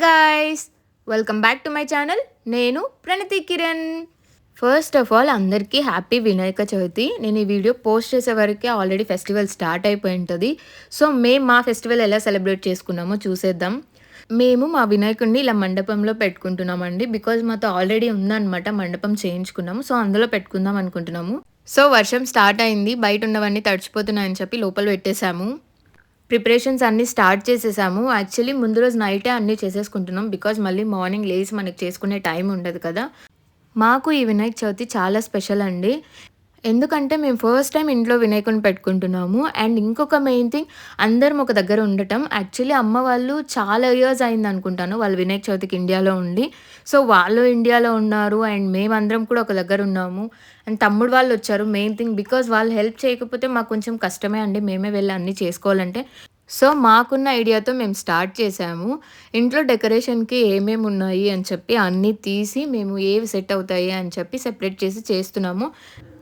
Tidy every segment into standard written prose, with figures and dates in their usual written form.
Guys! Welcome back to my channel. నేను Pranathi Kiran. First of all అందరికీ happy Vinayaka Chavithi. నేను ఈ వీడియో పోస్ట్ చేసే వరకే ఆల్రెడీ ఫెస్టివల్ స్టార్ట్ అయిపోయి ఉంటది. సో, మేము మా ఫెస్టివల్ ఎలా సెలబ్రేట్ చేసుకున్నామో చూసేద్దాం. మేము మా వినాయకుడిని ఇలా మండపంలో పెట్టుకుంటున్నామండి. బికాజ్ మాతో ఆల్రెడీ ఉందనమాట. మండపం చేయించుకున్నాము. సో, అందులో పెట్టుకుందాం అనుకుంటున్నాము. సో, వర్షం స్టార్ట్ అయింది. బయట ఉన్నవన్నీ తడిచిపోతున్నాయని చెప్పి లోపల పెట్టేసాము. ప్రిపరేషన్స్ అన్నీ స్టార్ట్ చేసేసాము. యాక్చువల్లీ ముందు రోజు నైటే అన్నీ చేసేసుకుంటున్నాం. బికాజ్ మళ్ళీ మార్నింగ్ లేసి మనకి చేసుకునే టైం ఉండదు కదా! మాకు ఈ వినాయక చవితి చాలా స్పెషల్ అండి. ఎందుకంటే మేము ఫస్ట్ టైం ఇంట్లో వినాయకుడిని పెట్టుకుంటున్నాము. అండ్ ఇంకొక మెయిన్ థింగ్ అందరం ఒక దగ్గర ఉండటం. యాక్చువల్లీ అమ్మ వాళ్ళు చాలా ఇయర్స్ అయిందనుకుంటాను వాళ్ళు వినాయక చవితికి ఇండియాలో ఉండి. సో, వాళ్ళు ఇండియాలో ఉన్నారు అండ్ మేమందరం కూడా ఒక దగ్గర ఉన్నాము. అండ్ తమ్ముడు వాళ్ళొచ్చారు. మెయిన్ థింగ్ బికాజ్ వాళ్ళు హెల్ప్ చేయకపోతే మాకు కొంచెం కష్టమే అండి. మేమే వెళ్లి అన్నీ చేసుకోవాలంటే. సో, మాకున్న ఐడియాతో మేము స్టార్ట్ చేశాము. ఇంట్లో డెకరేషన్‌కి ఏమేమున్నాయి అని చెప్పి అన్నీ తీసి మేము ఏవి సెట్ అవుతాయి అని చెప్పి సెపరేట్ చేసి చేస్తున్నాము.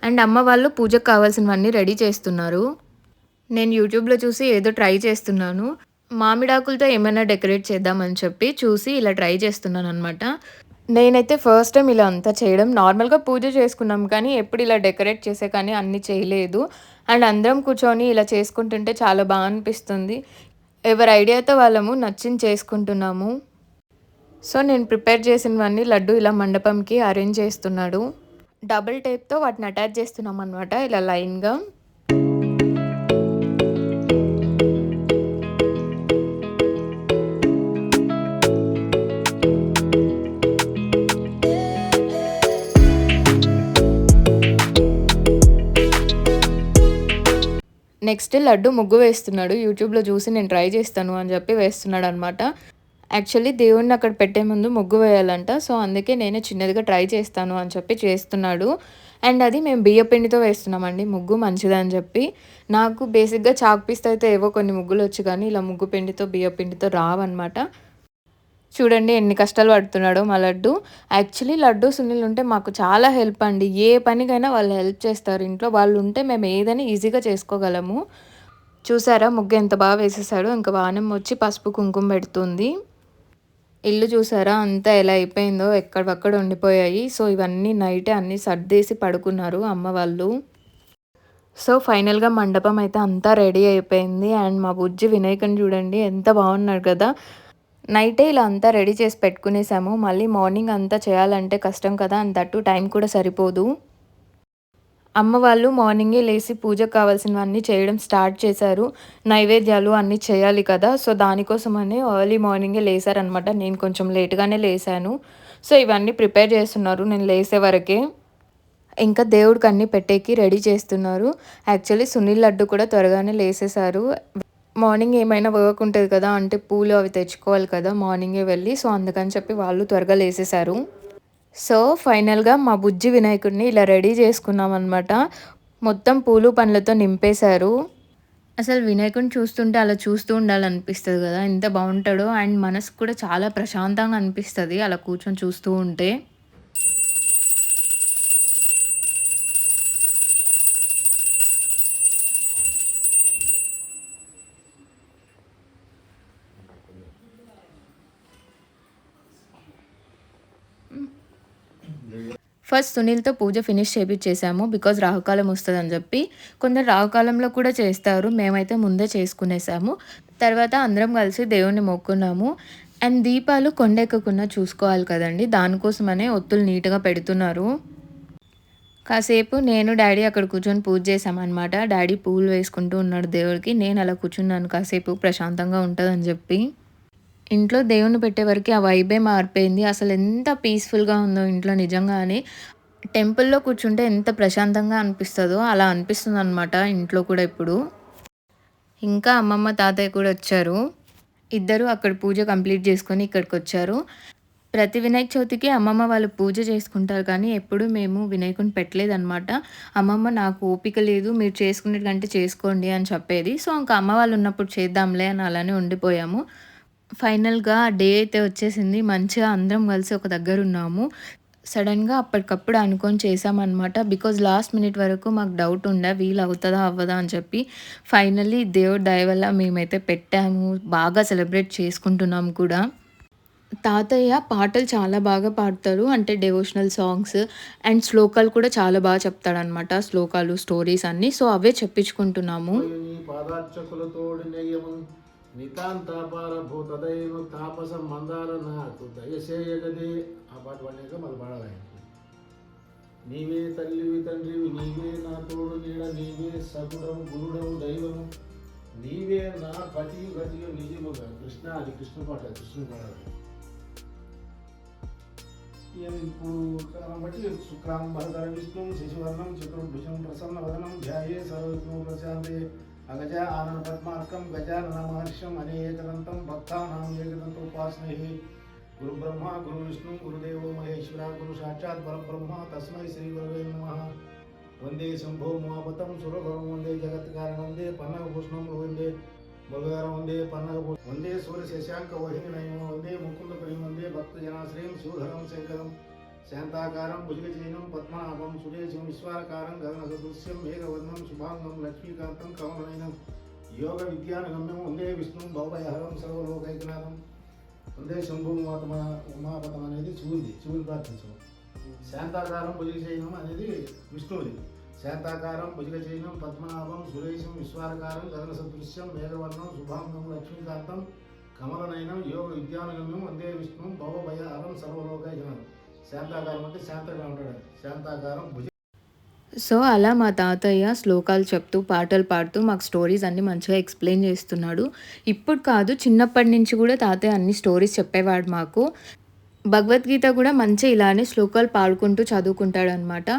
అండ్ అమ్మ వాళ్ళు పూజకు కావాల్సినవన్నీ రెడీ చేస్తున్నారు. నేను యూట్యూబ్‌లో చూసి ఏదో ట్రై చేస్తున్నాను. మామిడాకులతో ఏమైనా డెకరేట్ చేద్దామని చెప్పి చూసి ఇలా ట్రై చేస్తున్నాననమాట. నేనైతే ఫస్ట్ టైమ్ ఇలా అంతా చేయడం. నార్మల్‌గా పూజ చేసుకున్నాం కానీ ఎప్పుడు ఇలా డెకరేట్ చేసే కానీ అన్నీ చేయలేదు. అండ్ అందరం కూర్చొని ఇలా చేసుకుంటుంటే చాలా అనిపిస్తుంది. ఎవరి ఐడియాతో వాళ్ళము నచ్చింది చేసుకుంటున్నాము. సో, నేను ప్రిపేర్ చేసినవన్నీ లడ్డు ఇలా మండపంకి అరేంజ్ చేస్తున్నాడు. డబుల్ టేప్‌తో వాటిని అటాచ్ చేస్తున్నామనమాట ఇలా లైన్‌గా. నెక్స్ట్ లడ్డు ముగ్గు వేస్తున్నాడు. యూట్యూబ్‌లో చూసి నేను ట్రై చేస్తాను అని చెప్పి వేస్తున్నాడనమాట. యాక్చువల్లీ దేవుడిని అక్కడ పెట్టే ముందు ముగ్గు వేయాలంట. సో, అందుకే నేనే చిన్నదిగా ట్రై చేస్తాను అని చెప్పి చేస్తున్నాడు. అండ్ అది మేము బియ్యపిండితో వేస్తున్నామండి ముగ్గు మంచిదని చెప్పి. నాకు బేసిక్‌గా చాక్ పీస్‌తో అయితే ఏవో కొన్ని ముగ్గులొచ్చు కానీ ఇలా ముగ్గు పిండితో, బియ్యపిండితో రావన్నమాట. చూడండి ఎన్ని కష్టాలు పడుతున్నాడో మా లడ్డు. యాక్చువల్లీ లడ్డు, సునీల్ ఉంటే మాకు చాలా హెల్ప్ అండి. ఏ పనికైనా వాళ్ళు హెల్ప్ చేస్తారు. ఇంట్లో వాళ్ళు ఉంటే మేము ఏదైనా ఈజీగా చేసుకోగలము. చూసారా ముగ్గు ఎంత బాగా వేసేసాడో. ఇంక వానమ్మ వచ్చి పసుపు, కుంకుమ పెడుతుంది. ఇల్లు చూసారా అంతా ఎలా అయిపోయిందో ఎక్కడివక్కడ ఉండిపోయాయి. సో, ఇవన్నీ నైటే అన్నీ సర్దేసి పడుకున్నారు అమ్మ వాళ్ళు. సో, ఫైనల్‌గా మండపం అయితే అంతా రెడీ అయిపోయింది. అండ్ మా బుజ్జి వినాయకుడిని చూడండి ఎంత బాగున్నాడు కదా! నైటే ఇలా అంతా రెడీ చేసి పెట్టుకునేసాము. మళ్ళీ మార్నింగ్ అంతా చేయాలంటే కష్టం కదా! అండ్ దట్ టూ టైం కూడా సరిపోదు. అమ్మ వాళ్ళు మార్నింగే లేసి పూజకు కావాల్సినవన్నీ చేయడం స్టార్ట్ చేశారు. నైవేద్యాలు అన్నీ చేయాలి కదా! సో, దానికోసమని ఎర్లీ మార్నింగే లేసారనమాట. నేను కొంచెం లేట్‌గానే లేసాను. సో, ఇవన్నీ ప్రిపేర్ చేస్తున్నారు నేను లేసే వరకే. ఇంకా దేవుడికి అన్నీ పెట్టేకి రెడీ చేస్తున్నారు. యాక్చువల్లీ సునీల్ లడ్డు కూడా త్వరగానే లేసేశారు. మార్నింగ్ ఏమైనా వర్క్ ఉంటది కదా! అంటే పూలు అవి తెచ్చుకోవాలి కదా! మార్నింగే వెళ్ళి. సో, అందుకని చెప్పి వాళ్ళు త్వరగా లేసేశారు. సో, ఫైనల్‌గా మా బుజ్జి వినాయకుడిని ఇలా రెడీ చేసుకున్నామనమాట. మొత్తం పూలు, పండ్లతో నింపేశారు. అసలు వినాయకుడిని చూస్తుంటే అలా చూస్తూ ఉండాలనిపిస్తది గదా! ఎంత బావుంటాడో. అండ్ మనసుకు కూడా చాలా ప్రశాంతంగా అనిపిస్తది అలా కూర్చొని చూస్తూ ఉంటే. ఫస్ట్ సునీల్‌తో పూజ ఫినిష్ చేపిచ్చేసాము. బికాజ్ రాహుకాలం వస్తదని జెప్పి. కొందరు రాహుకాలంలో కూడా చేస్తారు. మేమైతే ముందే చేసుకునేసాము. తర్వాత అందరం కలిసి దేవుడిని మొక్కున్నాము. అండ్ దీపాలు కొండెక్కకుండా చూసుకోవాలి కదండీ! దానికోసమనే ఒత్తులు నీట్‌గా పెడుతున్నారు. కాసేపు నేను, డ్యాడీ అక్కడ కూర్చొని పూజ చేశామనమాట. డ్యాడీ పూలు వేసుకుంటూ ఉన్నాడు దేవుడికి. నేను అలా కూర్చున్నాను కాసేపు ప్రశాంతంగా ఉంటదని జెప్పి. ఇంట్లో దేవుడిని పెట్టే వరకి ఆ వైబే మారిపోయింది. అసలెంత పీస్‌ఫుల్‌గా ఉందో ఇంట్లో నిజంగానే. టెంపుల్‌లో కూర్చుంటే ఎంత ప్రశాంతంగా అనిపిస్తదో అలా అనిపిస్తుందనమాట ఇంట్లో కూడా ఇప్పుడు. ఇంకా అమ్మమ్మ, తాతయ్య కూడా వచ్చారు. ఇద్దరు అక్కడ పూజ కంప్లీట్ చేసుకొని ఇక్కడికొచ్చారు. ప్రతి వినాయక చవితికి అమ్మమ్మ వాళ్ళు పూజ చేసుకుంటారు కానీ ఎప్పుడు మేము వినాయకుడిని పెట్టలేదనమాట. అమ్మమ్మ నాకు ఓపిక లేదు మీరు చేసుకునేటికంటే చేసుకోండి అని చెప్పేది. సో, ఇంకా అమ్మ వాళ్ళు ఉన్నప్పుడు చేద్దాంలే అని అలానే ఉండిపోయాము. ఫైనల్‌గా డే అయితే వచ్చేసింది. మంచిగా అందరం కలిసి ఒక దగ్గరున్నాము. సడెన్‌గా అప్పటికప్పుడు అనుకోని చేశామనమాట. బికాజ్ లాస్ట్ మినిట్ వరకు మాకు డౌట్ ఉండే వీలవుతదా? అవ్వదా? అని చెప్పి. ఫైనల్లీ దేవుడి దయ వల్ల మేమైతే పెట్టాము. బాగా సెలబ్రేట్ చేసుకుంటున్నాం కూడా. తాతయ్య పాటలు చాలా బాగా పాడతారు. అంటే డివోషనల్ సాంగ్స్ అండ్ శ్లోకాలు కూడా చాలా బాగా చెప్తాడనమాట. శ్లోకాలు, స్టోరీస్ అన్నీ. సో, అవే చెప్పించుకుంటున్నాము. నీ పాదార్చకులతోడి నెయ్యము నితాంతాపార భూతదయను తాపస మందార నాకు దయచేయగదే. ఆ పాట పాడినాక మళ్ళీ పాడాలి ఆయనకి. నీవే తల్లివి తండ్రివి నీవే నా తోడు నీడ నీవే సగుడము గురుడము దైవము నీవే నా పతియు గతియు నిజముగా. కృష్ణ అది కృష్ణ పాట, కృష్ణుని పాడాలి. ఇప్పుడు కాబట్టి శుక్లాం భరధరం విష్ణుం శశివర్ణం చతుర్భుజం ప్రసన్నవదనం ధ్యాయే సర్వవిఘ్నోపశాంతే అగజ ఆనన పద్మార్కం గజానన మహర్షం అనేకదంతం భక్తానాం ఏకదంతోపాస్మహే. గురు బ్రహ్మ గురు విష్ణు గురుదేవో మహేశ్వర గురు సాక్షాత్ పరబ్రహ్మ తస్మై శ్రీ గురవే నమః. వందే శంభో మహాపతం సురభరం వందే జగత్కారణం వందే పన్నగభూషణం వందే మృగధరం వందే పన్నగభూషణం వందే సూర్య శశాంక వహిని నయనం వందే ముకుంద ప్రేమ వందే భక్తజనాశ్రయం శివధరం శంకరం శాంతాకారం భుజగజైనం పద్మనాభం సురేశం విశ్వాకారం గగనసదృశ్యం మేఘవర్ణం శుభాంగం లక్ష్మీకాంతం కమలనయనం యోగ విద్యానగమ్యం వందే విష్ణుం భవభయహరం సర్వలోకైకనాథం వందే శంభు ఉమాపతం అనేది శివుని ప్రార్థించడం. శాంతాకారం భుజగశయనం అనేది విష్ణువుది. శాంతాకారం భుజగశయనం పద్మనాభం సురేశం విశ్వాకారం గగన సదృశ్యం మేఘవర్ణం శుభాంగం లక్ష్మీకాంతం కమలనయనం యోగ విద్యానగమ్యం వందే విష్ణుం భవభయహరం సర్వలోకైకనాథం. శాంతాకారం అంటే శాంతంగా ఉంటాడు. శాంతాకారం భుజ. సో, అలా మా తాతయ్య శ్లోకాలు చెప్తూ, పాటలు పాడుతూ మాకు స్టోరీస్ అన్నీ మంచిగా ఎక్స్‌ప్లెయిన్ చేస్తున్నాడు. ఇప్పుడు కాదు, చిన్నప్పటి నుంచి కూడా తాతయ్య అన్ని స్టోరీస్ చెప్పేవాడు మాకు. భగవద్గీత కూడా మంచిగా ఇలానే శ్లోకాలు పాడుకుంటూ చదువుకుంటాడనమాట.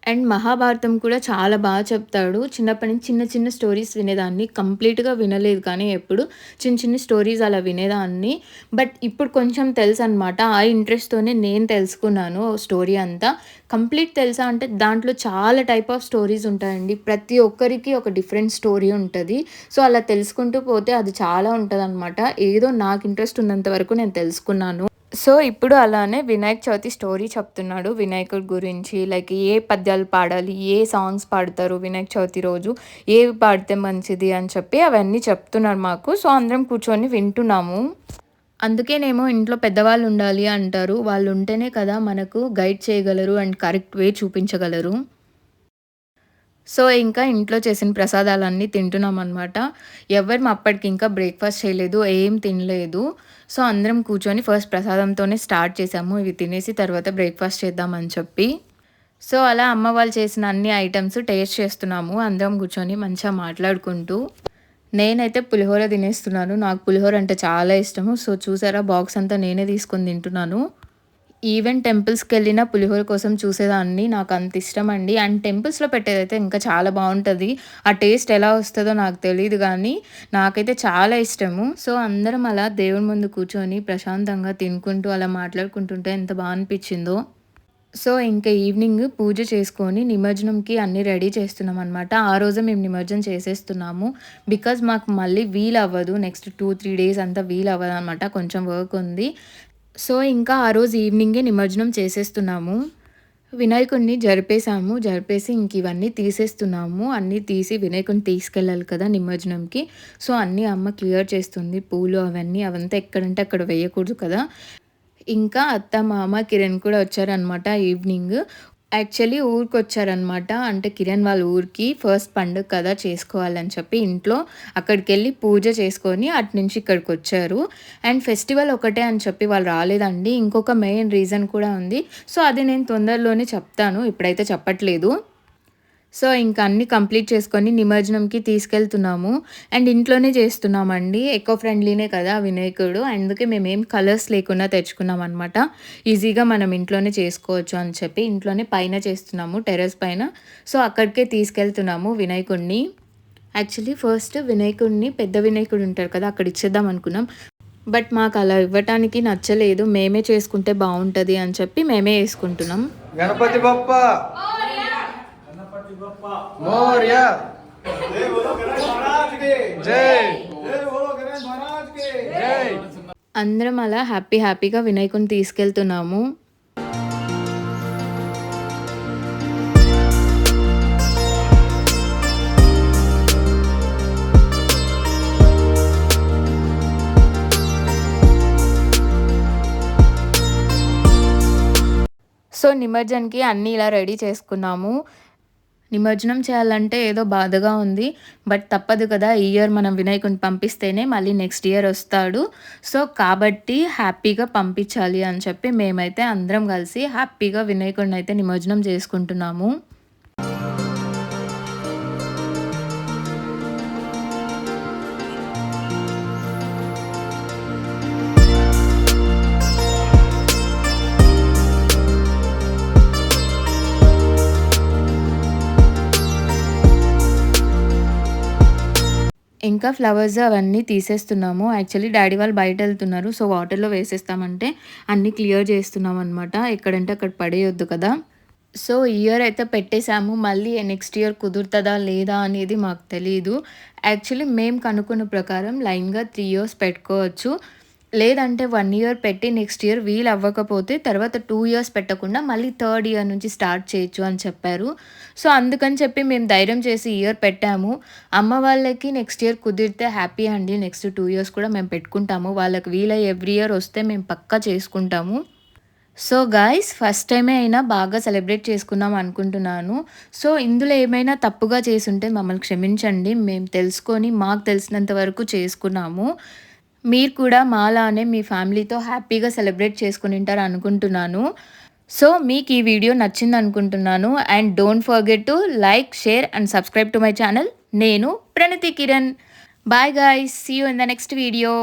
అండ్ మహాభారతం కూడా చాలా బాగా చెప్తాడు. చిన్నప్పటి నుంచి చిన్న చిన్న స్టోరీస్ వినేదాన్ని. కంప్లీట్‌గా వినలేదు కానీ ఎప్పుడు. చిన్న చిన్న స్టోరీస్ అలా వినేదాన్ని. బట్ ఇప్పుడు కొంచెం తెలుసనమాట. ఆ ఇంట్రెస్ట్‌తోనే నేను తెలుసుకున్నాను స్టోరీ అంతా. కంప్లీట్ తెలుసా అంటే దాంట్లో చాలా టైప్ ఆఫ్ స్టోరీస్ ఉంటాయండి. ప్రతి ఒక్కరికి ఒక డిఫరెంట్ స్టోరీ ఉంటది. సో, అలా తెలుసుకుంటూ పోతే అది చాలా ఉంటదనమాట. ఏదో నాకు ఇంట్రెస్ట్ ఉన్నంత వరకు నేను తెలుసుకున్నాను. సో, ఇప్పుడు అలానే వినాయక చవితి స్టోరీ చెప్తున్నాడు. వినాయకుడి గురించి లైక్ ఏ పద్యాలు పాడాలి, ఏ సాంగ్స్ పాడతారు వినాయక చవితి రోజు, ఏవి పాడితే మంచిది అని చెప్పి అవన్నీ చెప్తున్నారు మాకు. సో, అందరం కూర్చొని వింటున్నాము. అందుకేనేమో ఇంట్లో పెద్దవాళ్ళు ఉండాలి అంటారు. వాళ్ళు ఉంటేనే కదా మనకు గైడ్ చేయగలరు అండ్ కరెక్ట్ వే చూపించగలరు. సో, ఇంకా ఇంట్లో చేసిన ప్రసాదాలన్నీ తింటున్నామనమాట. ఎవ్వరం అప్పటికి ఇంకా బ్రేక్‌ఫాస్ట్ చేయలేదు. ఏం తినలేదు. సో, అందరం కూర్చొని ఫస్ట్ ప్రసాదంతోనే స్టార్ట్ చేసాము. ఇవి తినేసి తర్వాత బ్రేక్‌ఫాస్ట్ చేద్దామని చెప్పి. సో, అలా అమ్మ వాళ్ళు చేసిన అన్ని ఐటెమ్స్ టేస్ట్ చేస్తున్నాము. అందరం కూర్చొని మంచిగా మాట్లాడుకుంటూ. నేనైతే పులిహోర తినేస్తున్నాను. నాకు పులిహోర అంటే చాలా ఇష్టము. సో, చూసారా బాక్స్ అంతా నేనే తీసుకొని తింటున్నాను. ఈవెన్ టెంపుల్స్‌కెళ్ళినా పులిహోర కోసం చూసేదాన్ని. నాకంత ఇష్టమండి. అండ్ టెంపుల్స్‌లో పెట్టేదైతే ఇంకా చాలా బావుంటది. ఆ టేస్ట్ ఎలా వస్తదో నాకు తెలీదు గానీ, నాకైతే చాలా ఇష్టము. సో, అందరం అలా దేవుడి ముందు కూర్చొని ప్రశాంతంగా తినుకుంటూ అలా మాట్లాడుకుంటుంటే ఎంత బా అనిపిచ్చిందో. సో, ఇంక ఈవినింగ్ పూజ చేసుకొని నిమజ్జనంకి అన్నీ రెడీ చేస్తున్నామనమాట. ఆ రోజే మేము నిమజ్జనం చేసేస్తున్నాము. బికాజ్ మాకు మళ్ళీ వీలవ్వదు. నెక్స్ట్ 2, 3 డేస్ అంతా వీలవ్వదనమాట. కొంచెం వర్క్ ఉంది. సో, ఇంకా ఆ రోజు ఈవినింగే నిమజ్జనం చేసేస్తున్నాము. వినాయకుడిని జరిపేసాము. జరిపేసి ఇంక ఇవన్నీ తీసేస్తున్నాము. అన్నీ తీసి వినాయకుడిని తీసుకెళ్ళాలి కదా నిమజ్జనంకి. సో, అన్నీ అమ్మ క్లియర్ చేస్తుంది. పూలు అవన్నీ అవంతా ఎక్కడంటే అక్కడ వేయకూడదు కదా! ఇంకా అత్త, మామ, కిరణ్ కూడా వచ్చారనమాట ఈవినింగ్. యాక్చువల్లీ ఊరికొచ్చారనమాట. అంటే కిరణ్ వాళ్ళ ఊరికి ఫస్ట్ పండుగ కదా చేసుకోవాలని చెప్పి ఇంట్లో అక్కడికెళ్ళి పూజ చేసుకొని అటునుంచి ఇక్కడికొచ్చారు. అండ్ ఫెస్టివల్ ఒకటే అని చెప్పి వాళ్ళు రాలేదండి. ఇంకొక మెయిన్ రీజన్ కూడా ఉంది. సో, అది నేను తొందరలోనే చెప్తాను. ఇప్పుడైతే చెప్పట్లేదు. సో, ఇంక అన్నీ కంప్లీట్ చేసుకొని నిమజ్జనంకి తీసుకెళ్తున్నాము. అండ్ ఇంట్లోనే చేస్తున్నామండి. ఎకో ఫ్రెండ్లీనే కదా వినాయకుడు. అందుకే మేమేం కలర్స్ లేకుండా తెచ్చుకున్నామనమాట. ఈజీగా మనం ఇంట్లోనే చేసుకోవచ్చు అని చెప్పి ఇంట్లోనే పైన చేస్తున్నాము టెర్రస్ పైన. సో, అక్కడికే తీసుకెళ్తున్నాము వినాయకుడిని. యాక్చువల్లీ ఫస్ట్ వినాయకుడిని పెద్ద వినాయకుడు ఉంటారు కదా! అక్కడ ఇచ్చేద్దాం అనుకున్నాం. బట్ మాకు అలా ఇవ్వటానికి నచ్చలేదు. మేమే చేసుకుంటే బావుంటది అని చెప్పి మేమే యేసుకుంటున్నాం. గణపతి బప్ప మోర్య జై జై. అందరం అలా హ్యాపీగా వినాయకుడిని తీసుకెళ్తున్నాము. సో నిమజ్జనానికి అన్నీ ఇలా రెడీ చేసుకున్నాము. నిమజ్జనం చేయాలంటే ఏదో బాధగా ఉంది. బట్ తప్పదు కదా! ఈ ఇయర్ మనం వినాయకుడిని పంపిస్తేనే మళ్ళీ నెక్స్ట్ ఇయర్ వస్తాడు. సో కాబట్టి హ్యాపీగా పంపించాలి అని చెప్పి మేమైతే అందరం కలిసి హ్యాపీగా వినాయకుడిని అయితే నిమజ్జనం చేసుకుంటున్నాము. ఇంకా ఫ్లవర్స్ అవన్నీ తీసేస్తున్నాము. యాక్చువల్లీ డ్యాడీ వాళ్ళు బయటెళ్తున్నారు. సో వాటర్‌లో వేసేస్తామంటే అన్నీ క్లియర్ చేస్తున్నామనమాట. ఎక్కడంటే అక్కడ పడేయొద్దు కదా! సో ఈ ఇయర్ అయితే పెట్టేసాము. మళ్ళీ నెక్స్ట్ ఇయర్ కుదురుతదా లేదా అనేది మాకు తెలీదు. యాక్చువల్లీ మేము కనుక్కున్న ప్రకారం లైన్‌గా 3 ఇయర్స్ పెట్టుకోవచ్చు. లేదంటే 1 ఇయర్ పెట్టి నెక్స్ట్ ఇయర్ వీలు అవ్వకపోతే తర్వాత 2 ఇయర్స్ పెట్టకుండా మళ్ళీ థర్డ్ ఇయర్ నుంచి స్టార్ట్ చేయొచ్చు అని చెప్పారు. సో అందుకని చెప్పి మేము ధైర్యం చేసి ఈ ఇయర్ పెట్టాము. అమ్మ వాళ్ళకి నెక్స్ట్ ఇయర్ కుదిరితే హ్యాపీ అండి. నెక్స్ట్ 2 ఇయర్స్ కూడా మేము పెట్టుకుంటాము. వాళ్ళకి వీలయ్యి ఎవ్రీ ఇయర్ వస్తే మేము పక్కా చేసుకుంటాము. సో గాయ్స్ ఫస్ట్ టైమే అయినా బాగా సెలబ్రేట్ చేసుకున్నాం అనుకుంటున్నాను. సో ఇందులో ఏమైనా తప్పుగా చేసుంటే మమ్మల్ని క్షమించండి. మేము తెలుసుకొని మాకు తెలిసినంత వరకు చేసుకున్నాము. మీరు కూడా మాలానే మీ ఫ్యామిలీతో హ్యాపీగా సెలబ్రేట్ చేసుకునింటారు అనుకుంటున్నాను. సో మీకు ఈ వీడియో నచ్చింది అనుకుంటున్నాను. And don't forget to like, share and subscribe to my channel. నేను Pranathi Kiran. Bye guys. See you in the next video.